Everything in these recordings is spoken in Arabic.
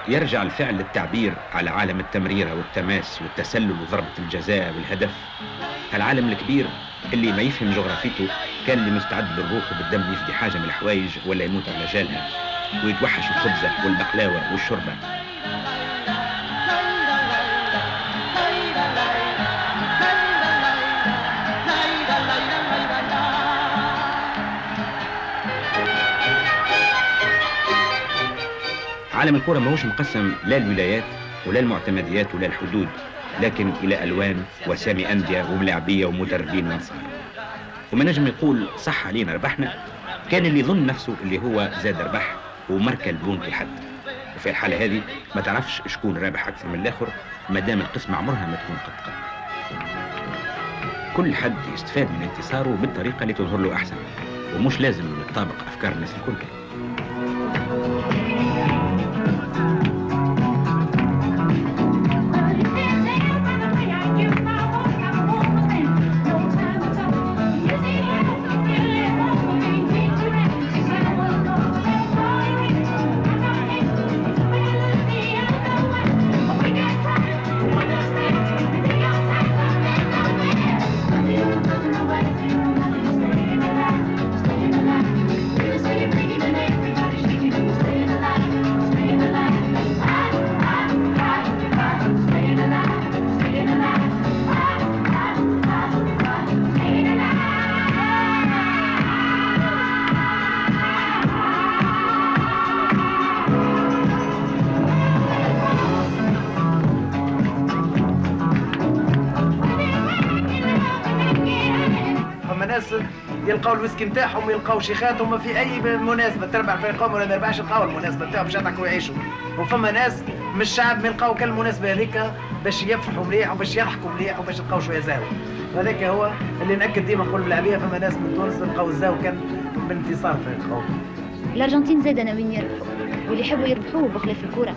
يرجع الفعل للتعبير على عالم التمريرة والتماس والتسلل وضربة الجزاء والهدف. العالم الكبير اللي ما يفهم جغرافيته كان اللي مستعد بالروح وبالدم يفدي حاجة من الحوايج ولا يموت على جالها ويتوحش الخبزة والبقلاوة والشربة. عالم الكرة ماهوش مقسم لا الولايات ولا المعتمديات ولا الحدود، لكن إلى ألوان وسامي أندية وملاعبية ومدربين وانصار. وما نجم يقول صح علينا ربحنا كان اللي يظن نفسه اللي هو زاد ربح ومركل البونت لحد. وفي الحالة هذه ما تعرفش شكون رابح أكثر من الآخر ما دام القسمة عمرها ما تكون قد. كل حد يستفاد من انتصاره بالطريقة اللي تظهر له أحسن، ومش لازم نطابق أفكار الناس الكل. يلقاو الويسكي نتاعهم ويلقاو شيخاتهم في اي مناسبه تربح في القوم ولا ما يربحش يلقاو المناسبه نتاعهم باش يضحكوا ويعيشوا. وفما ناس من الشعب ما يلقاو كل المناسبه هذيك باش يفرحوا مليح وباش يضحكوا مليح وباش يلقاو شويه زهو. هذاك هو اللي ناكد ديما نقول بالعبيه. فما ناس من تونس لقاو الزهو كان بانتصار في القوم. الارجنتين زاد ناويين يربحوا واللي يحبوا يربحوا بخلاف الكره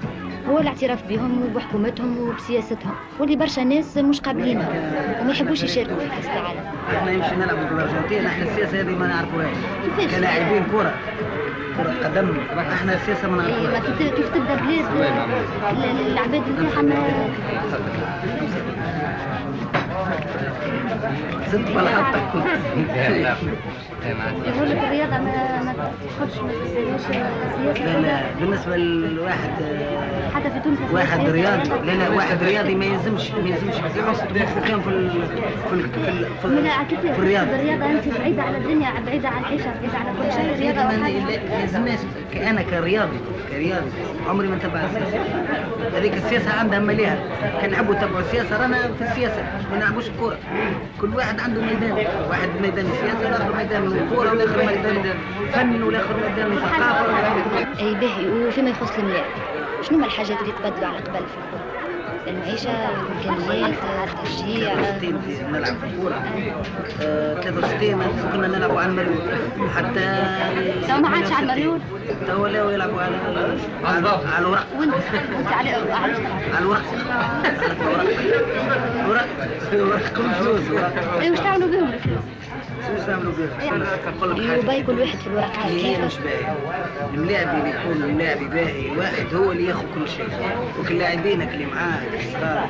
هو الاعتراف بهم وبحكومتهم وبسياستهم، واللي برشا ناس مش قابلينها وما يحبوش يشاركوا في كاس العالم. احنا يمشي نلعبوا بالارجنتين، احنا السياسه هذه ما نعرفوهاش كلاعبين كره قدم. احنا السياسه ما نعرفوهاش. كيف تبدا بلاد العباد نتاعها زدت بالحطة. يقول لك الرياضة ما تدخلش ما تسويش السياسة. لا بالنسبة لواحد حتى في تونس واحد رياضي. لا واحد رياضي ما يلزمش يحط مخه في الرياضة. الرياضة أنت بعيدة على الدنيا، بعيدة على العيشة، بعيدة على كل شيء. الرياضة ما يلزمناش. أنا كرياضي عمري ما نتبع السياسة. هذيك السياسة عندها مليها. كان نحبوا نتبعوا السياسة رانا في السياسة ما نلعبوش الكورة. كل واحد عنده ميدان، واحد ميدان السياسة والآخر ميدان الكورة والآخر ميدان الفن والآخر ميدان الثقافة. أي باهي. وفيما يخص الملاعب شنو هما الحاجات اللي تبدلوا على قبل في الكورة؟ المعيشة، الإمكانيات، التشجيع. 63 نلعب في الكورة. 63 كنا نلعبوا على المريول حتى تو ما عادش على المريول. تو لا يلعبوا على الورق. وانت على الورق. الورق كل فلوس. اي واش تعملوا بهم الفلوس؟ واش نعملوا بهم؟ نقول لك حاجة. يباهي كل واحد في الورق كيف. مش باهي. الملاعب اللي يكون الملاعب باهي واحد هو اللي ياخذ كل شيء. وكل لاعبينك اللي معاه الصغار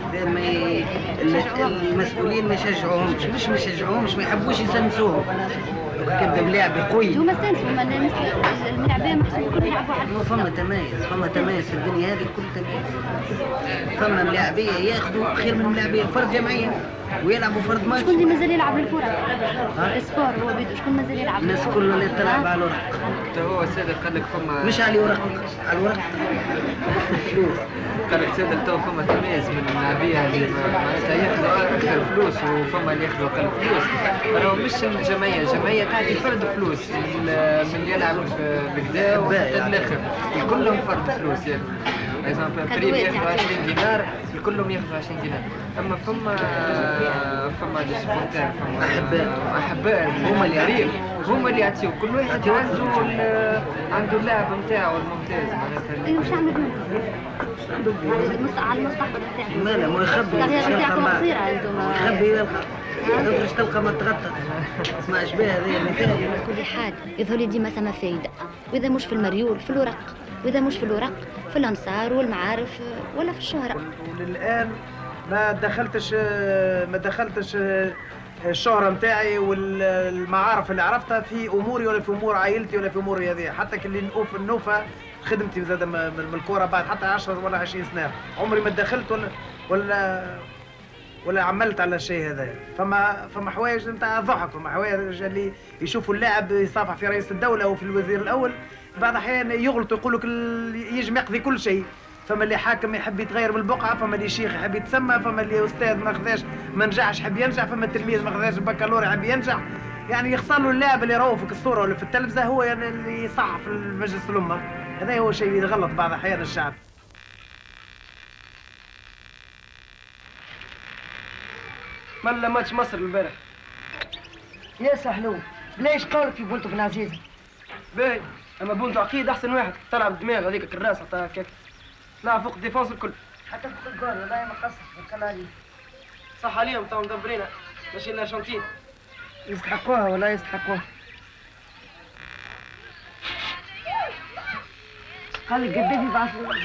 المسؤولين ما يشجعوهمش، مش ما يشجعوهمش، ما يحبوش يسنسوهم. كيبدا ملاعب قوي. هما سنسوا الملاعبيه محسوب كل يلعبوا على فما تمايز في الدنيا هذه كل تمايز. فما ملاعبيه ياخذوا خير من ملاعبيه فرد جمعيه ويلعبوا فرد ماتش. شكون اللي مازال يلعب الكره؟ السبور هو بيدو شكون مازال يلعب؟ الناس كلها اللي تلعب على الورق. هو سيدك قال لك فما مش على الورق، على الورق فلوس. قال لك سيدك تو فما تمييز من اللاعبيه اللي معناتها ياخذوا اكثر فلوس وفما اللي ياخذوا اقل فلوس. راهو مش الجمعيه تعطي فرد فلوس من اللي يلعب بكدا وحتى الاخر كلهم فرد فلوس ياخذوا. باغ فريق ياخذوا 20 دينار الكلهم ياخذوا 20 دينار. اما فما دي سبونتان فما احباء هما اللي يعطيو هما اللي يعطيو كل واحد عنده اللاعب نتاعو الممتاز معناتها. ايوا واش تعملوا بهم؟ على المستقبل نتاعهم. مالا ما يخبي نتاعكم قصيره انتم. يخبي يلقى تخرج تلقى ما تغطى. اسمع شبيه هذه مثال. كل حال يظهر لي ديما ثم فايده، واذا مش في المريول في الورق. وإذا مش في الورق في الأنصار والمعارف ولا في الشهرة. وللآن ما دخلتش الشهرة نتاعي والمعارف اللي عرفتها في أموري ولا في أمور عائلتي ولا في أموري هذه. حتى كي اللي نوفى خدمتي زاد من الكورة بعد حتى 10 ولا 20 سنة عمري ما دخلت ولا عملت على الشيء هذا. فما حوايج نتاع ضحك، فما حوايج اللي يشوفوا اللاعب يصافح في رئيس الدولة وفي الوزير الأول بعض الأحيان يغلطوا يقول لك يجم يقضي كل شيء. فما اللي حاكم يحب يتغير من البقعة، فما اللي شيخ يحب يتسمى، فما اللي أستاذ ما نجحش يحب ينجح، فما التلميذ ما خذاش البكالوريا يحب ينجح. يعني يخسر له اللاعب اللي راهو في الصورة ولا في التلفزة هو يعني اللي يصح في المجلس الأمة. هذا هو شيء يغلط بعض الأحيان الشعب. ملا ماتش مصر البارح. يا سهلو بلاش قولك في بنتو بن عزيزة. باهي اما بنتو عقيد احسن واحد تلعب الدماغ هذيك الراس حتى هكاك طلع فوق الديفونس الكل. حتى فوق الجول والله ما قصر بالكلاري. صح عليهم تو مدبرين ماشي الارجنتين. يستحقوها ولا يستحقوها. قال لك قدامي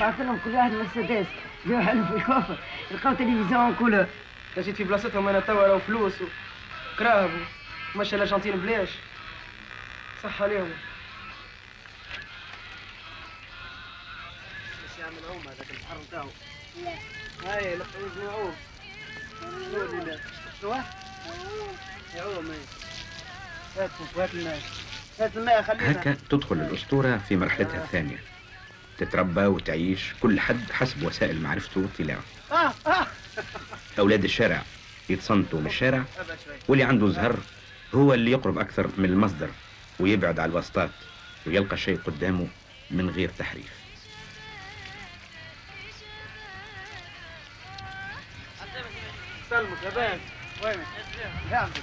بعث لهم كل واحد مرسيدس جاو حلفوا يخافوا لقاو تلفزيون كله. جيت في بلاصتهم انا توا راهو فلوس وكراهب ماشي الارجنتين بلاش. صح عليهم. ايش يعمل هما هذاك البحر نتاعو؟ هاي يجمعوه. شنو اللي شنو؟ يعوم هات الماء. هات الماء خلينا. هكا تدخل الأسطورة في مرحلتها الثانية، تتربى وتعيش كل حد حسب وسائل معرفته واطلاعه. أولاد الشارع يتصنتوا من الشارع، واللي عنده زهر هو اللي يقرب أكثر من المصدر ويبعد على الوسطات ويلقى الشيء قدامه من غير تحريف. سلمك يا بان وينك؟ يا عبدك.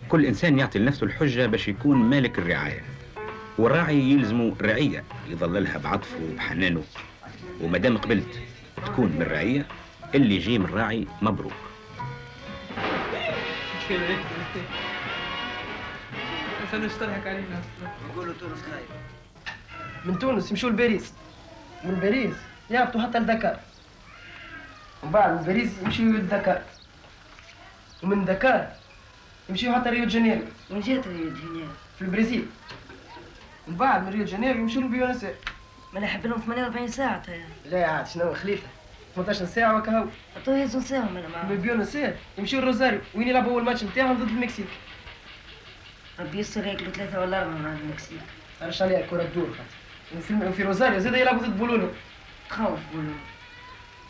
كل إنسان يعطي لنفسه الحجة باش يكون مالك الرعاية، والراعي يلزمه الرعية يظللها بعطفه وبحنانه، ومادام قبلت تكون من الرعية اللي يجي من الراعي مبروك. سنشترك علينا. يقولوا تونس خايب. من تونس يمشوا لباريس، من باريس يهبطوا حتى لدكار، ومن بعد من باريس يمشيوا لدكار، ومن دكار يمشيوا حتى ريو دي جانيرو. من جهة ريو دي جانيرو في البرازيل. من بعد من ريو دي جانيرو يمشيوا لبيونس ايرس. ما نحب لهم 48 ساعة تايا. لا عاد شنو خليفة 18 ساعة وكهو. تو يهزوا نساهم انا معاهم. من بيونس ايرس يمشيوا لروزاريو وين يلعبوا أول ماتش نتاعهم ضد المكسيك. ربي يستر ياكلوا 3 ولا 4 مع المكسيك. عرفش عليها الكرة تدور خاطر. وفي روزاريو زاد يلعبوا ضد بولونيا. تخوف بولونيا.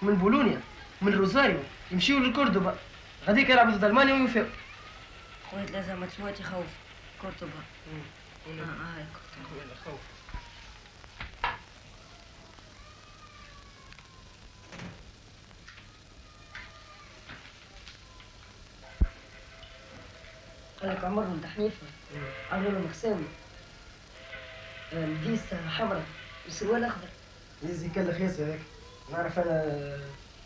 من بولونيا من روزاريو يمشيوا لكوردوبا، غاديك يلعبوا ضد ألمانيا ويوفاو. خويا 3 ماتشات يخوف. كورتوبا. هاي كورتوبا. خوف. قال لك عمرهم تحنيفة. عملوا لهم خساوي. الفيستا حمراء والسروال اخضر. يزي كلخ ياسر هذاك. نعرف انا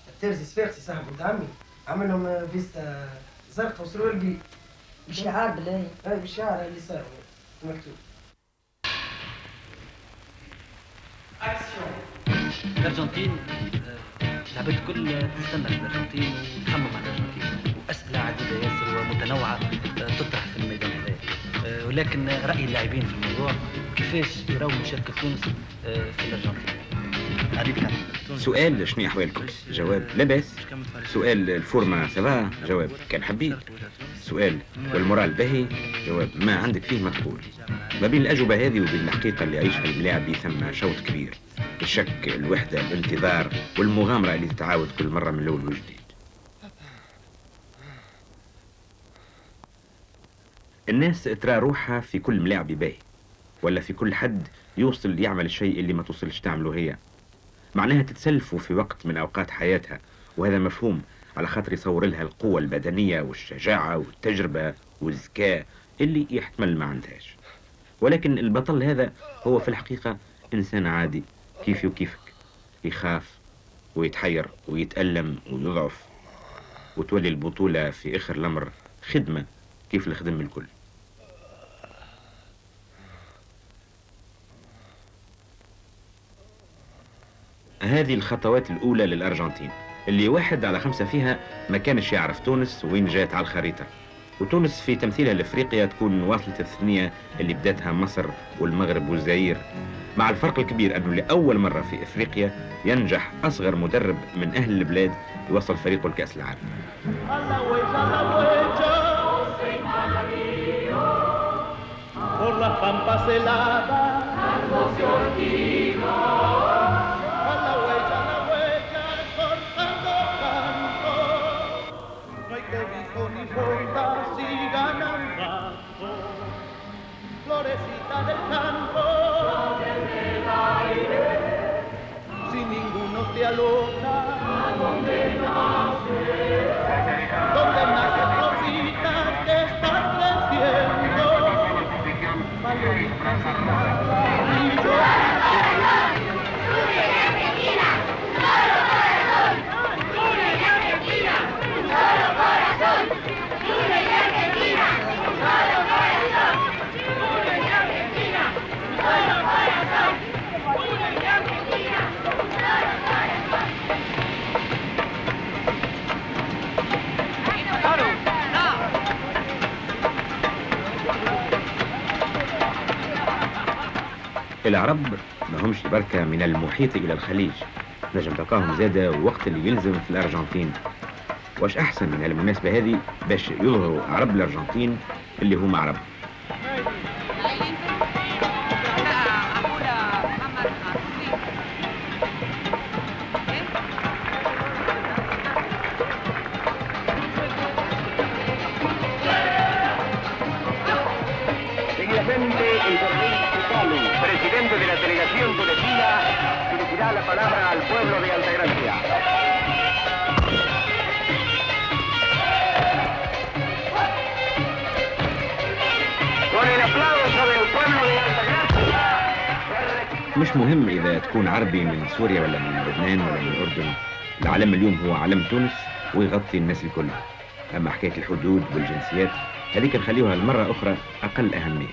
الترزي صفاقسي صاحب ولد عمي عمل لهم فيستا زرقاء وسروال قليل. بالشعار بالله. اي بالشعار اللي صار مكتوب. الارجنتين لعبت كل تستنى الارجنتين وتحمم على الارجنتين، واسئله عديده ياسر ومتنوعه تطرح في الميدان هذا، ولكن راي اللاعبين في الموضوع كيفاش يراو مشاركه تونس في الارجنتين. هذه كانت سؤال شنو أحوالكم؟ جواب لا بأس. سؤال الفورما سافا؟ جواب كان حبيت. سؤال والمورال باهي؟ جواب ما عندك فيه ما تقول. ما بين الأجوبة هذه وبين الحقيقة اللي يعيشها الملاعب ثم شوط كبير، الشك، الوحدة، الانتظار والمغامرة اللي تتعاود كل مرة من الأول وجديد. الناس ترى روحها في كل ملاعب باهي، ولا في كل حد يوصل يعمل الشيء اللي ما توصلش تعمله هي. معناها تتسلفوا في وقت من أوقات حياتها، وهذا مفهوم على خاطر يصور لها القوة البدنية والشجاعة والتجربة والذكاء اللي يحتمل ما عندهاش. ولكن البطل هذا هو في الحقيقة إنسان عادي كيفي وكيفك، يخاف ويتحير ويتألم ويضعف، وتولي البطولة في آخر الأمر خدمة كيف الخدم الكل. هذه الخطوات الأولى للأرجنتين اللي 1/5 فيها ما كانش يعرف تونس وين جات على الخريطة، وتونس في تمثيلها لأفريقيا تكون واصلة الثنية اللي بداتها مصر والمغرب والجزائر، مع الفرق الكبير أنه لأول مرة في أفريقيا ينجح أصغر مدرب من أهل البلاد يوصل فريقه لكأس العالم. العرب ما همش بركة من المحيط إلى الخليج، نجم تلقاهم زادة وقت اللي يلزم في الأرجنتين. واش أحسن من المناسبة هذه باش يظهروا عرب الأرجنتين اللي هم عرب. Presidente de la delegación tunecina, dirigirá la palabra al pueblo de Altagracia. Con el aplauso del pueblo de Altagracia. مش مهم إذا تكون عربي من سوريا ولا من لبنان ولا من الأردن، العلم اليوم هو علم تونس ويغطي الناس الكل. أما حكاية الحدود والجنسيات هذيك نخليوها المرة أخرى أقل أهمية.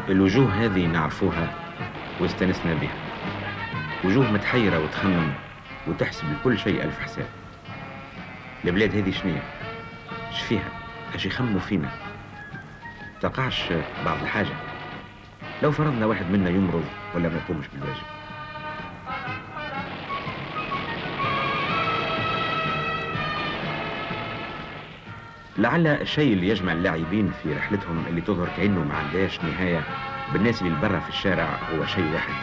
الوجوه هذه نعرفوها واستنسنا بها، وجوه متحيرة وتخمم وتحسب لكل شيء ألف حساب. البلاد هذه شنية؟ اش فيها؟ اش يخموا فينا؟ تقعش بعض الحاجة لو فرضنا واحد منا يمرض ولا ما يقومش بالواجب. لعل الشيء اللي يجمع اللاعبين في رحلتهم اللي تظهر كأنه ما عندهاش نهاية بالناس اللي برا في الشارع هو شيء واحد،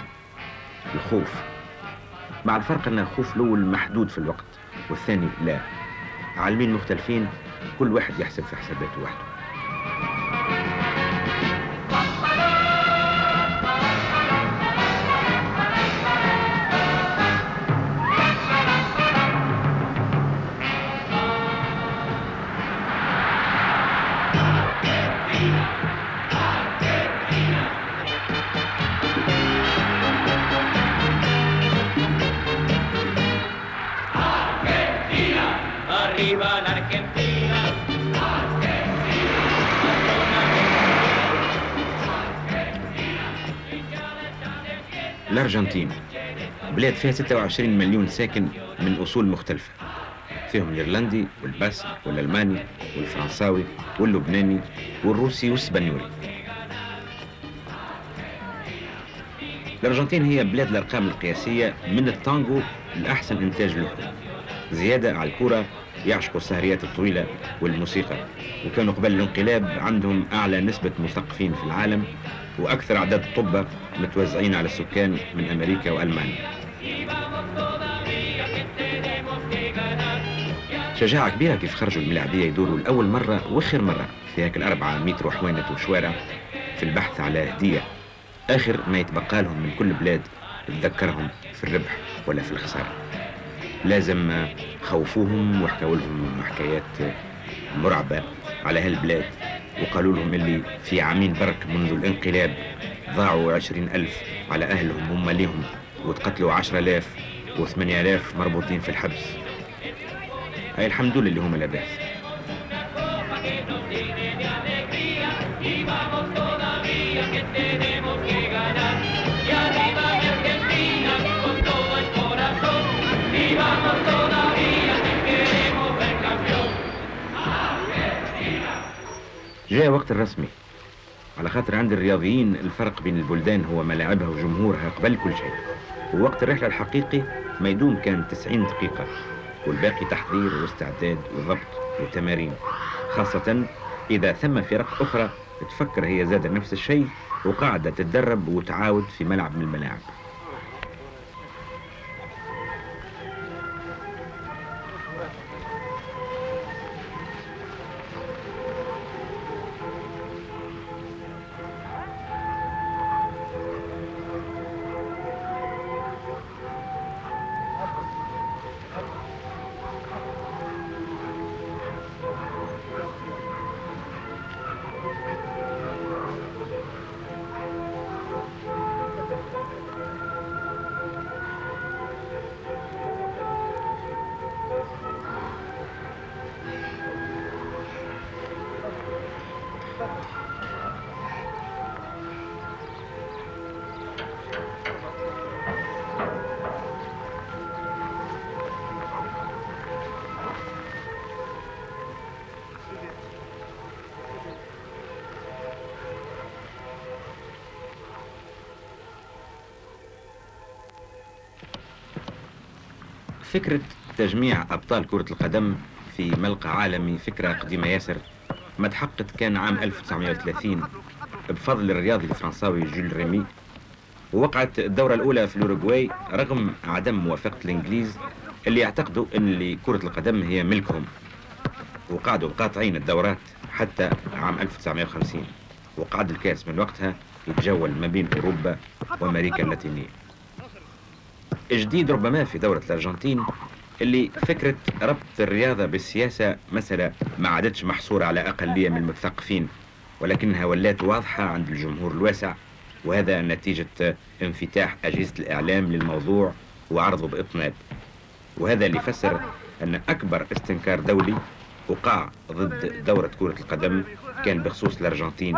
الخوف. مع الفرق أن الخوف الأول محدود في الوقت والثاني لا. عالمين مختلفين، كل واحد يحسب في حساباته وحده. الأرجنتين بلاد فيها 26 مليون ساكن من أصول مختلفة، فيهم الإيرلندي والباسك والألماني والفرنساوي واللبناني والروسي والسبنيولي. الأرجنتين هي بلاد الأرقام القياسية، من التانجو الأحسن إنتاج لحوم. زيادة على الكرة يعشقوا السهريات الطويلة والموسيقى، وكانوا قبل الانقلاب عندهم أعلى نسبة مثقفين في العالم وأكثر أعداد الطبة متوزعين على السكان من أمريكا وألمانيا. شجاعة كبيرة كيف خرجوا الملاعبية يدوروا لأول مرة وآخر مرة في هيك 400 وحوانة وشوارع في البحث على هدية آخر ما يتبقى لهم من كل بلاد تذكرهم في الربح ولا في الخسارة. لازم خوفوهم وحكوا لهم حكايات مرعبة على هالبلاد، وقالوا لهم اللي في عامين برك منذ الانقلاب ضاعوا 20,000 على أهلهم هم ليهم، وتقتلوا 10,000 و8,000 مربوطين في الحبس. هاي الحمد لله اللي هم لاباس. جاء وقت الرسمي، على خاطر عند الرياضيين الفرق بين البلدان هو ملاعبها وجمهورها قبل كل شيء، ووقت الرحلة الحقيقي ما يدوم كان 90 دقيقة، والباقي تحضير واستعداد وضبط وتمارين، خاصة إذا ثم فرق أخرى تفكر هي زاد نفس الشيء وقاعدة تتدرب وتعاود في ملعب من الملاعب. فكرة تجميع أبطال كرة القدم في ملقى عالمي فكرة قديمة ياسر، ما تحققت كان عام 1930 بفضل الرياضي الفرنساوي جول ريمي، ووقعت الدورة الأولى في الأوروغواي رغم عدم موافقة الإنجليز اللي يعتقدوا أن كرة القدم هي ملكهم، وقعدوا قاطعين الدورات حتى عام 1950، وقعد الكاس من وقتها يتجول ما بين أوروبا وأمريكا اللاتينية. جديد ربما في دورة الأرجنتين اللي فكرة ربط الرياضة بالسياسة مسألة ما عادتش محصورة على أقلية من المثقفين، ولكنها ولات واضحة عند الجمهور الواسع، وهذا نتيجة انفتاح أجهزة الإعلام للموضوع وعرضه بإطناب. وهذا اللي يفسر أن أكبر استنكار دولي وقع ضد دورة كرة القدم كان بخصوص الأرجنتين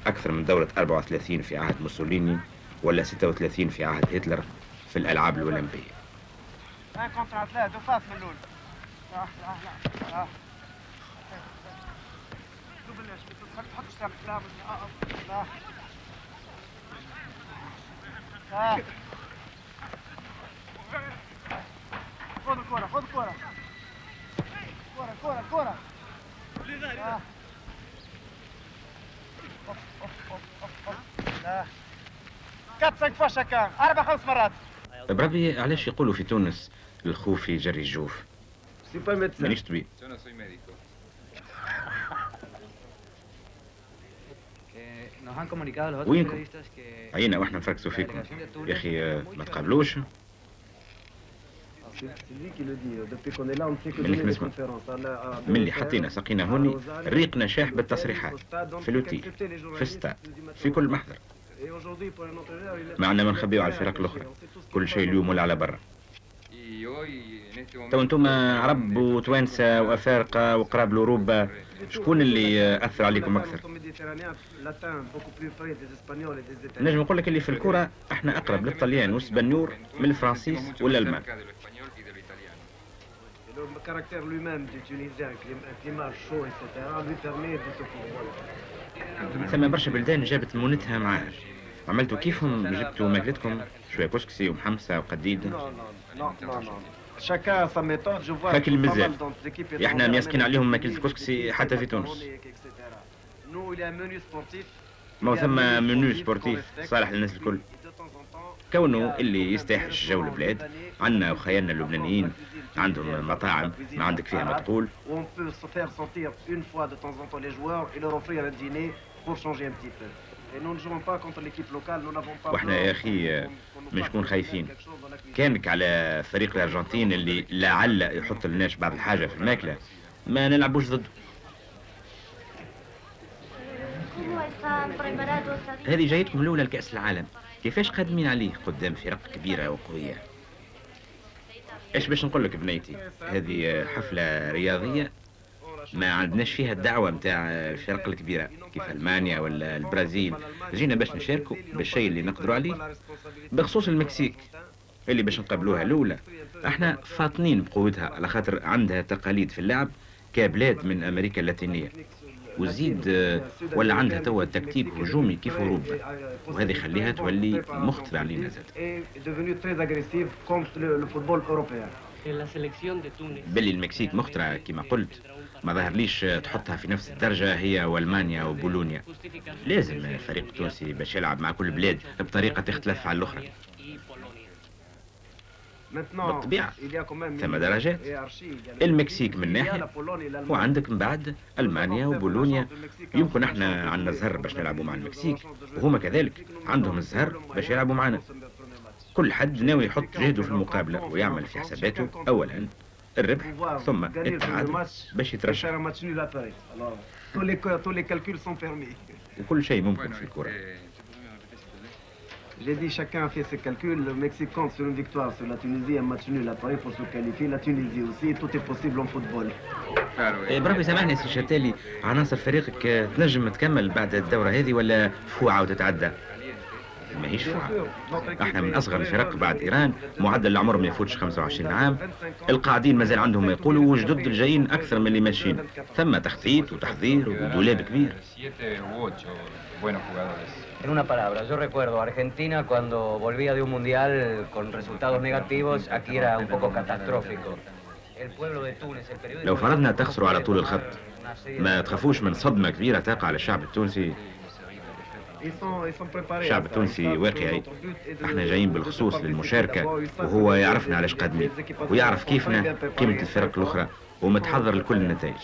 أكثر من دورة 34 في عهد موسوليني ولا 36 في عهد هتلر في الألعاب الأولمبية. خذ الكرة خذ الكرة كرة كرة لا كابتن فشة كان 4-5 مرات. بربي علاش يقولوا في تونس الخوف يجري الجوف؟ مانيش طبيب. وينكم؟ عينا واحنا نفركسوا فيكم يا اخي، ما تقابلوش؟ منك نسمع ملي حطينا سقينا هوني ريقنا شاح بالتصريحات في الوتيل في الستاد في كل محضر، معنا ما نخبيو على الفرق الاخرى، كل شيء اليوم ولا على برا. تو انتم عرب وتوانسه وافارقه وقراب لاوروبا، شكون اللي اثر عليكم اكثر؟ نجم نقول لك اللي في الكره احنا اقرب للطليان والسبنيور من الفرنسيس والالمان. ثم برشا بلدان جابت مونتها معاها، عملتوا كيفهم؟ جبتوا ماكلتكم شويه كسكسي ومحمصه وقديد؟ فاكل المزال. احنا ميسكين عليهم ماكلة الكسكسي حتى في تونس. ما ثم منيو سبورتيف صالح للناس الكل، كونه اللي يستاهل جو البلاد. عندنا وخيالنا اللبنانيين عندهم مطاعم ما عندك فيها ما تقول. واحنا يا اخي مش نكون خايفين. كانك على فريق الارجنتين اللي لعل يحط لناش بعض الحاجه في الماكله ما نلعبوش ضده. هذه جايتكم الاولى لكاس العالم، كيفاش قادمين عليه قدام فرق كبيره وقويه؟ ايش باش نقول لك بنيتي، هذه حفله رياضيه ما عندناش فيها الدعوه نتاع الفرق الكبيره كيف المانيا ولا البرازيل. جينا باش نشاركوا بالشيء اللي نقدروا عليه. بخصوص المكسيك اللي باش نقابلوها الاولى، احنا فاطنين بقوتها على خاطر عندها تقاليد في اللعب كبلاد من امريكا اللاتينيه، وزيد ولا عندها توا تكتيك هجومي كيف اوروبا، وهذه يخليها تولي مخطرة علينا زاد. بلي المكسيك مخطرة كما قلت، ما ظهرليش تحطها في نفس الدرجة هي والمانيا وبولونيا. لازم الفريق التونسي باش يلعب مع كل بلاد بطريقة تختلف عن الأخرى. بالطبيعة ثم درجات، المكسيك من ناحية وعندك من بعد ألمانيا وبولونيا. يمكن احنا عندنا الزهر باش نلعبوا مع المكسيك، وهما كذلك عندهم الزهر باش يلعبوا معنا. كل حد ناوي يحط جهده في المقابلة ويعمل في حساباته أولا الربح ثم التعادل باش يترشح، وكل شيء ممكن في الكرة. J'ai dit chacun a fait ses calculs. Le Mexique compte sur une victoire sur la Tunisie, un match nul à Paris pour se qualifier. La Tunisie aussi, tout est possible en football. بربي سامحني سي شتالي، عناصر فريقك تنجم تكمل بعد الدورة هذه ولا فوعة وتتعدى؟ ماهيش فوعة. احنا من اصغر الفرق بعد ايران، معدل العمر ما يفوتش 25 عام. القاعدين مازال عندهم ما يقولوا، والجدد الجايين اكثر من اللي ماشيين. ثم تخطيط وتحضير ودولاب كبير. En una palabra, yo recuerdo Argentina cuando volvía de un mundial con resultados negativos, aquí era un poco catastrófico. El pueblo de Túnez, el periódico... لو فرضنا تخسروا على طول الخط، ما تخافوش من صدمة كبيرة تقع على الشعب التونسي. الشعب التونسي واقعي، احنا جايين بالخصوص للمشاركة، وهو يعرفنا علاش قادمين، ويعرف كيفنا قيمة الفرق الأخرى، ومتحضر لكل النتائج.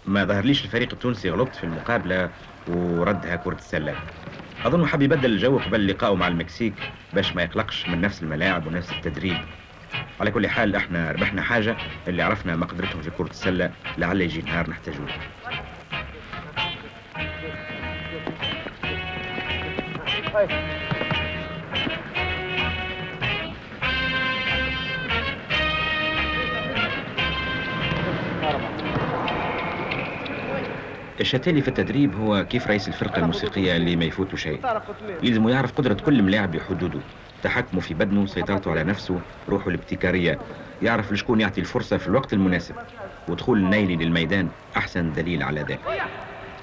ما ظهرليش الفريق التونسي غلط في المقابلة وردها كرة السلة. أظن حاب يبدل الجو قبل لقائه مع المكسيك باش ما يقلقش من نفس الملاعب ونفس التدريب. على كل حال احنا ربحنا حاجة، اللي عرفنا مقدرتهم في كرة السلة، لعل يجي نهار نحتاجوه. الشتالي في التدريب هو كيف رئيس الفرقة الموسيقية اللي ما يفوتوا شيء. يلزم يعرف قدرة كل ملاعب بحدوده، تحكمه في بدنه، سيطرته على نفسه، روحه الابتكارية، يعرف لشكون يعطي الفرصة في الوقت المناسب، ودخول النيلي للميدان أحسن دليل على ذلك.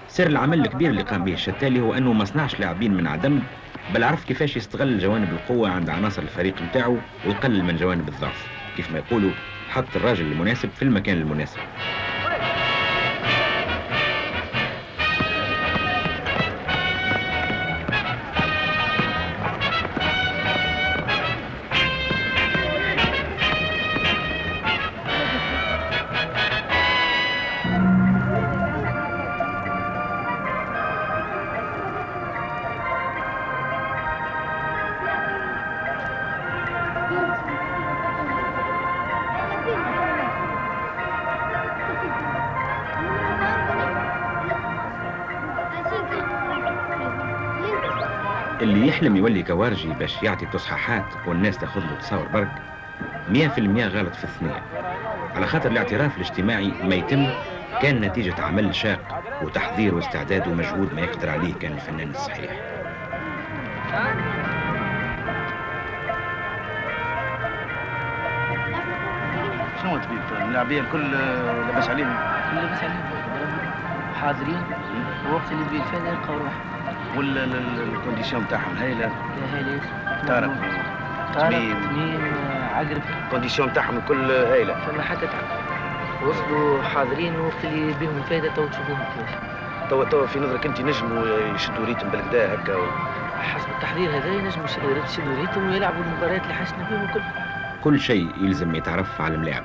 سر العمل الكبير اللي قام به الشتالي هو أنه ما صنعش لاعبين من عدم، بل عرف كيفاش يستغل جوانب القوة عند عناصر الفريق متاعه ويقلل من جوانب الضعف. كيف ما يقولوا، حط الراجل المناسب في المكان المناسب. اللي يحلم يولي كوارجي باش يعطي تصحيحات والناس تاخذ له تصور برك 100% غلط في الثنية، على خاطر الاعتراف الاجتماعي ما يتم كان نتيجة عمل شاق وتحضير واستعداد ومجهود ما يقدر عليه كان الفنان الصحيح. شنو تبيب اللاعبين الكل لاباس عليهم؟ كل لاباس عليهم حاضرين، ووقت اللي تبي الفايدة يلقاو روحهم. والكونديسيون تاعهم هايلة؟ هايلة. طارق تميم عقرب الكونديسيون تاعهم الكل هايلة. فما حتى تعب. وصلوا حاضرين وقت اللي بيهم الفايدة تو تشوفوهم كيفاش. توا في نظرك انت نجموا يشدوا ريتم بالكدا هكا حسب التحضير هذا ينجموا يشدوا ريتم ويلعبوا المباريات اللي حسنا بهم الكل. كل شيء يلزم يتعرف على الملاعب،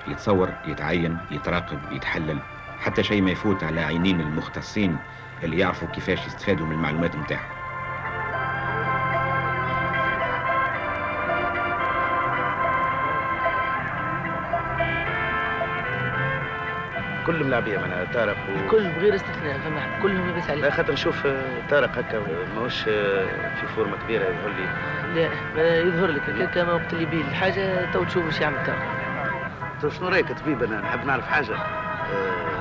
يتصور، يتعين، يتراقب، يتحلل، حتى شيء ما يفوت على عينين المختصين اللي يعرفوا كيفاش يستفادوا من المعلومات نتاعهم. كل ملاعبيه معناها طارق الكل بغير استثناء، فما كلهم لاباس عليه. لا خاطر نشوف طارق هكا ماهوش في فورمه كبيره يظهر لي. لا ما يظهر لك هكاك ما وقت اللي بيه الحاجه تو تشوف واش يعمل طارق. تو شنو رايك طبيب؟ انا نحب نعرف حاجه.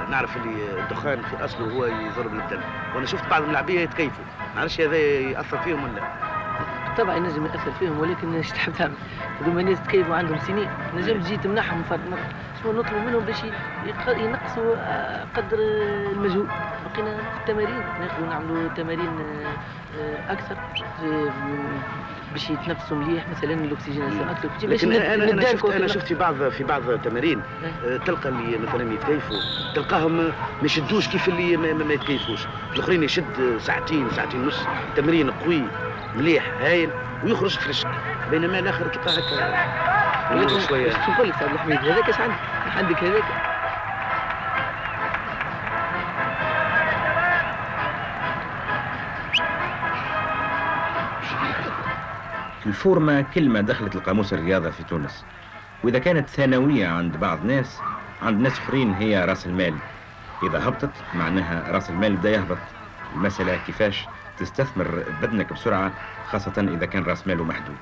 نعرف اللي الدخان في اصله هو يضرب الدم، وانا شفت بعض الملاعبيه يتكيفوا، ما نعرفش هذا ياثر فيهم ولا لا. طبعا ينجم ياثر فيهم، ولكن ايش تحب تعمل؟ هذوما ناس تكيفوا عندهم سنين، نجم تجي تمنحهم شنو نطلب منهم باش ينقصوا قدر المجهود. بقينا في التمارين ناخذوا نعملوا تمارين اكثر باش يتنفسوا مليح، مثلا الاكسجيناسيون اكثر. لكن انا شفت في بعض التمارين تلقى اللي مثلا يتكيفوا تلقاهم ما يشدوش كيف اللي ما يتكيفوش، الاخرين يشد ساعتين ونص تمرين قوي مليح هايل ويخرج فريش، بينما الاخر تلقاه هكا شويه. شو نقول لك عبد الحميد، هذاك اش عندك هذاك. الفورمة كلمة دخلت القاموس الرياضة في تونس، وإذا كانت ثانوية عند بعض ناس، عند ناس آخرين هي رأس المال. إذا هبطت معناها رأس المال بدا يهبط. المسألة كيفاش تستثمر بدنك بسرعة، خاصة إذا كان رأس ماله محدود.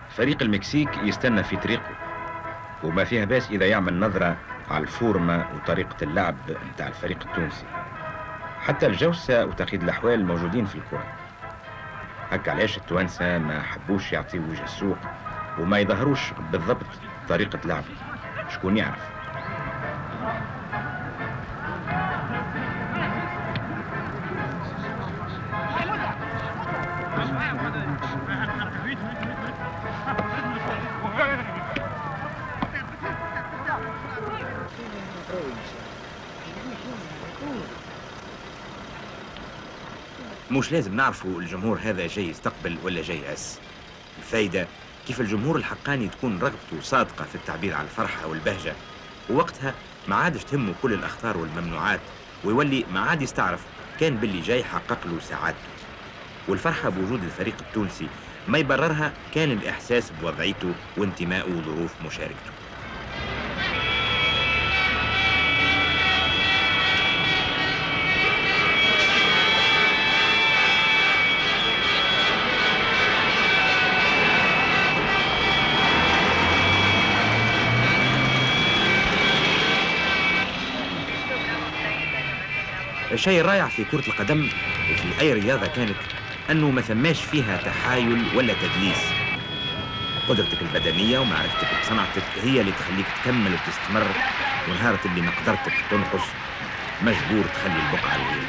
فريق المكسيك يستنى في طريقه، وما فيها باس إذا يعمل نظرة على الفورمة وطريقة اللعب نتاع الفريق التونسي. حتى الجوسة وتقييد الأحوال موجودين في الكرة. هكا علاش التوانسة ما حبوش يعطيوا وجه السوق وما يظهروش بالضبط طريقة لعب، شكون يعرف. مش لازم نعرفوا الجمهور هذا جاي يستقبل ولا جاي يأس. الفايدة كيف الجمهور الحقاني تكون رغبته صادقة في التعبير عن الفرحة والبهجة، ووقتها ما عادش تهمه كل الأخطار والممنوعات، ويولي ما عاد يستعرف كان باللي جاي حقق له سعادته. والفرحة بوجود الفريق التونسي ما يبررها كان الإحساس بوضعيته وانتمائه وظروف مشاركته. الشيء الرائع في كرة القدم وفي أي رياضة كانت أنه ما ثماش فيها تحايل ولا تدليس. قدرتك البدنية ومعرفتك بصنعتك هي اللي تخليك تكمل وتستمر، ونهارة اللي مقدرتك تنقص مجبور تخلي البقعة اللي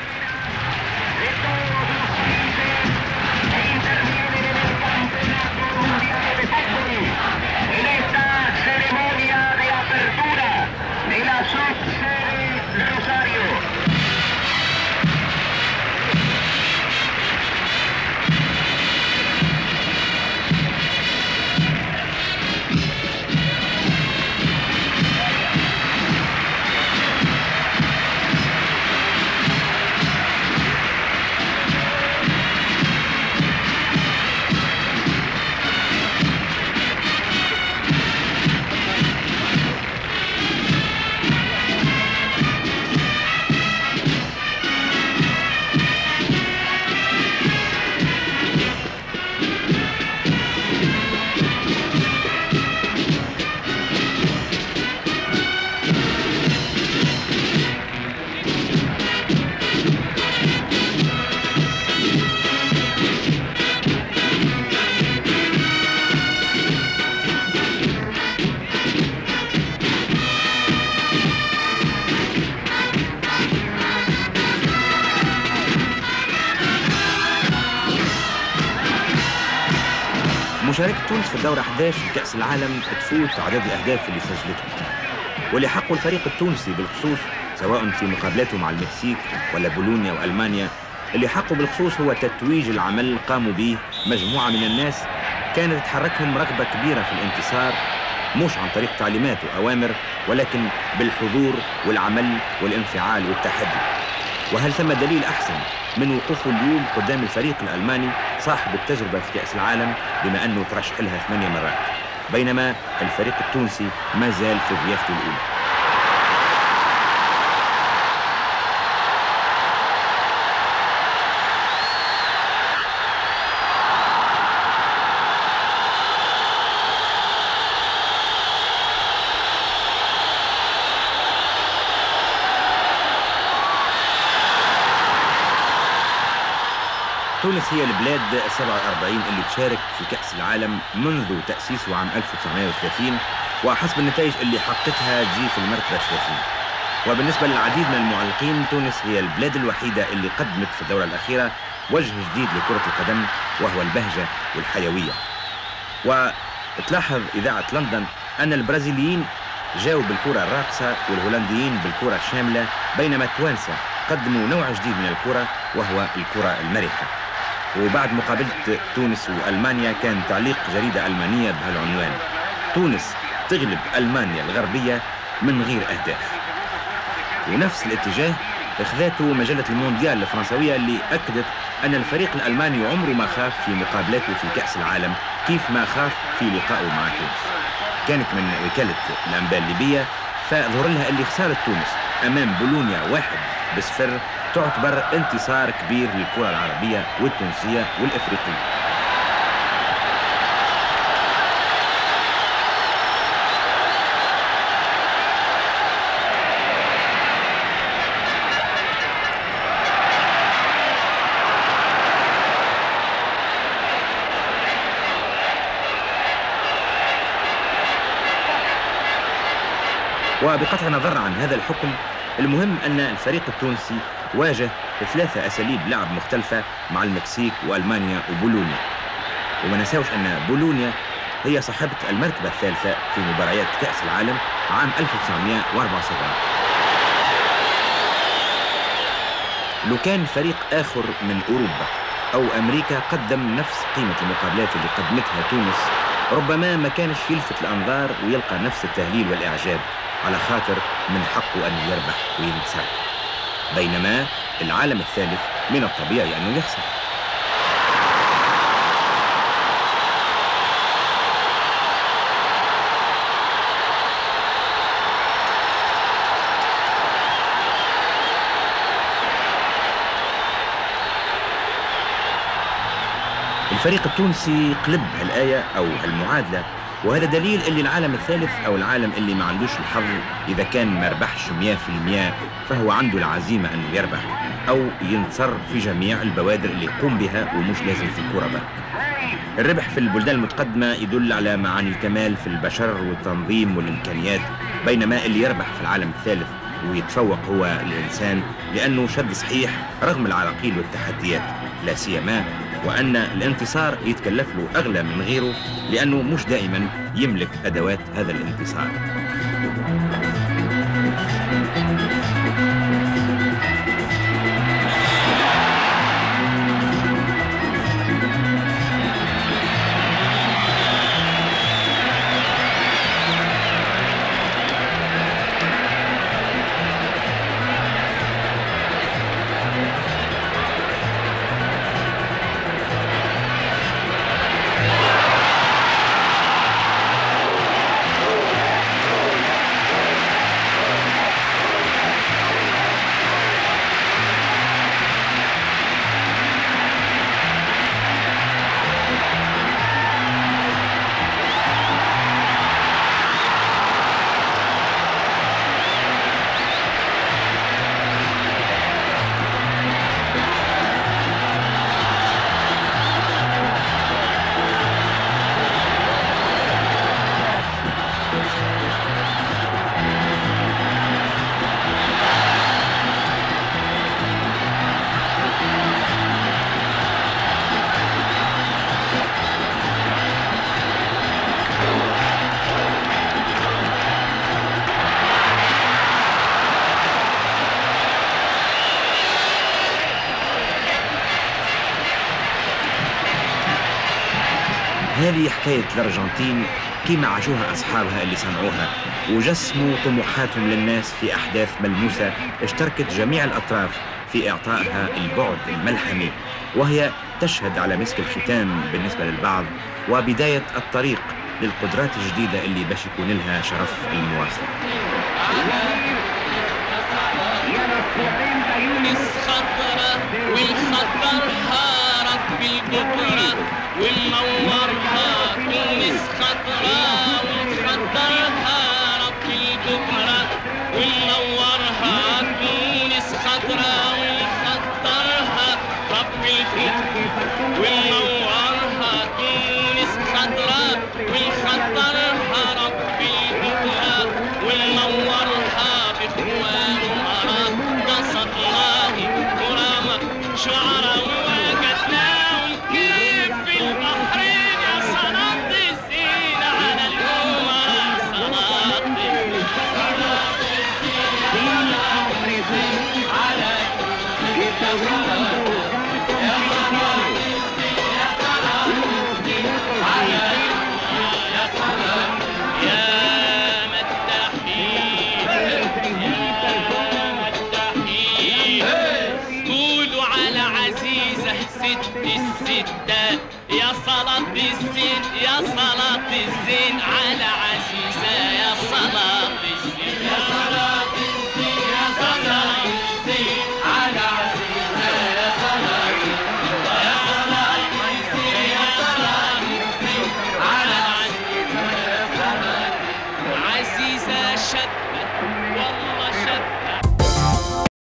مشاركة تونس في الدورة 11 في كأس العالم تفوت عدد الأهداف اللي سجلتهم، واللي حقه الفريق التونسي بالخصوص سواء في مقابلاته مع المكسيك ولا بولونيا وألمانيا، اللي حقه بالخصوص هو تتويج العمل قاموا به مجموعة من الناس كانت تحركهم رغبة كبيرة في الانتصار، مش عن طريق تعليمات وأوامر ولكن بالحضور والعمل والانفعال والتحدي. وهل ثم دليل أحسن من وقوفه اليوم قدام الفريق الألماني صاحب التجربة في كأس العالم بما أنه ترشح لها 8 مرات، بينما الفريق التونسي ما زال في ضيافته الأولى. تونس هي البلاد 47 اللي تشارك في كأس العالم منذ تأسيسه عام 1930، وحسب النتائج اللي حققتها تجي في المرتبة 30. وبالنسبة للعديد من المعلقين تونس هي البلاد الوحيدة اللي قدمت في الدورة الأخيرة وجه جديد لكرة القدم وهو البهجة والحيوية. وتلاحظ إذاعة لندن أن البرازيليين جاوا بالكرة الراقصة والهولنديين بالكرة الشاملة، بينما التوانسة قدموا نوع جديد من الكرة وهو الكرة المرحة. وبعد مقابلة تونس وألمانيا كان تعليق جريدة ألمانية بهالعنوان: تونس تغلب ألمانيا الغربية من غير أهداف. ونفس الاتجاه اخذته مجلة المونديال الفرنسوية اللي أكدت أن الفريق الألماني عمره ما خاف في مقابلاته في كأس العالم كيف ما خاف في لقائه مع تونس. كانت من وكالة الأنباء الليبية، فظهر لها اللي خسارة تونس أمام بولونيا 1-0 تعتبر انتصار كبير للكرة العربية والتونسية والإفريقية. وبقطع النظر عن هذا الحكم، المهم أن الفريق التونسي واجه 3 أساليب لعب مختلفة مع المكسيك وألمانيا وبولونيا. وما نساوش أن بولونيا هي صاحبة المرتبة الثالثة في مباريات كأس العالم عام 1974. لو كان فريق آخر من أوروبا أو أمريكا قدم نفس قيمة المقابلات اللي قدمتها تونس، ربما ما كانش يلفت الأنظار ويلقى نفس التهليل والإعجاب، على خاطر من حقه أن يربح وينتصر، بينما العالم الثالث من الطبيعي أنه يخسر. الفريق التونسي قلب هالآية أو هالمعادلة، وهذا دليل اللي العالم الثالث أو العالم اللي ما عندوش الحظ إذا كان ما ربحش 100% فهو عنده العزيمة أنه يربح أو ينتصر في جميع البوادر اللي يقوم بها، ومش لازم في الكرة بقى. الربح في البلدان المتقدمة يدل على معاني الكمال في البشر والتنظيم والإمكانيات، بينما اللي يربح في العالم الثالث ويتفوق هو الإنسان لأنه شد صحيح رغم العراقيل والتحديات، لا سيما وأن الانتصار يتكلف له أغلى من غيره لأنه مش دائما يملك أدوات هذا الانتصار. هذه حكاية الأرجنتين كيما عاشوها أصحابها اللي صنعوها وجسموا طموحاتهم للناس في أحداث ملموسة اشتركت جميع الأطراف في إعطائها البعد الملحمي، وهي تشهد على مسك الختام بالنسبة للبعض وبداية الطريق للقدرات الجديدة اللي باش يكون لها شرف المواصلة. والخطرها رب البكرة ومنورها تونس خضراء والخطرها رب البكرة ومنورها تونس خضراء والخطرها رب البكرة ومنورها تونس خضراء والخطرها رب البكرة ومنورها بإخوان ومرا قصدناهم كرامة شعراء ووجدناهم كيف في البحرين يا صلاة الزين على الأمراء صلاة الزين على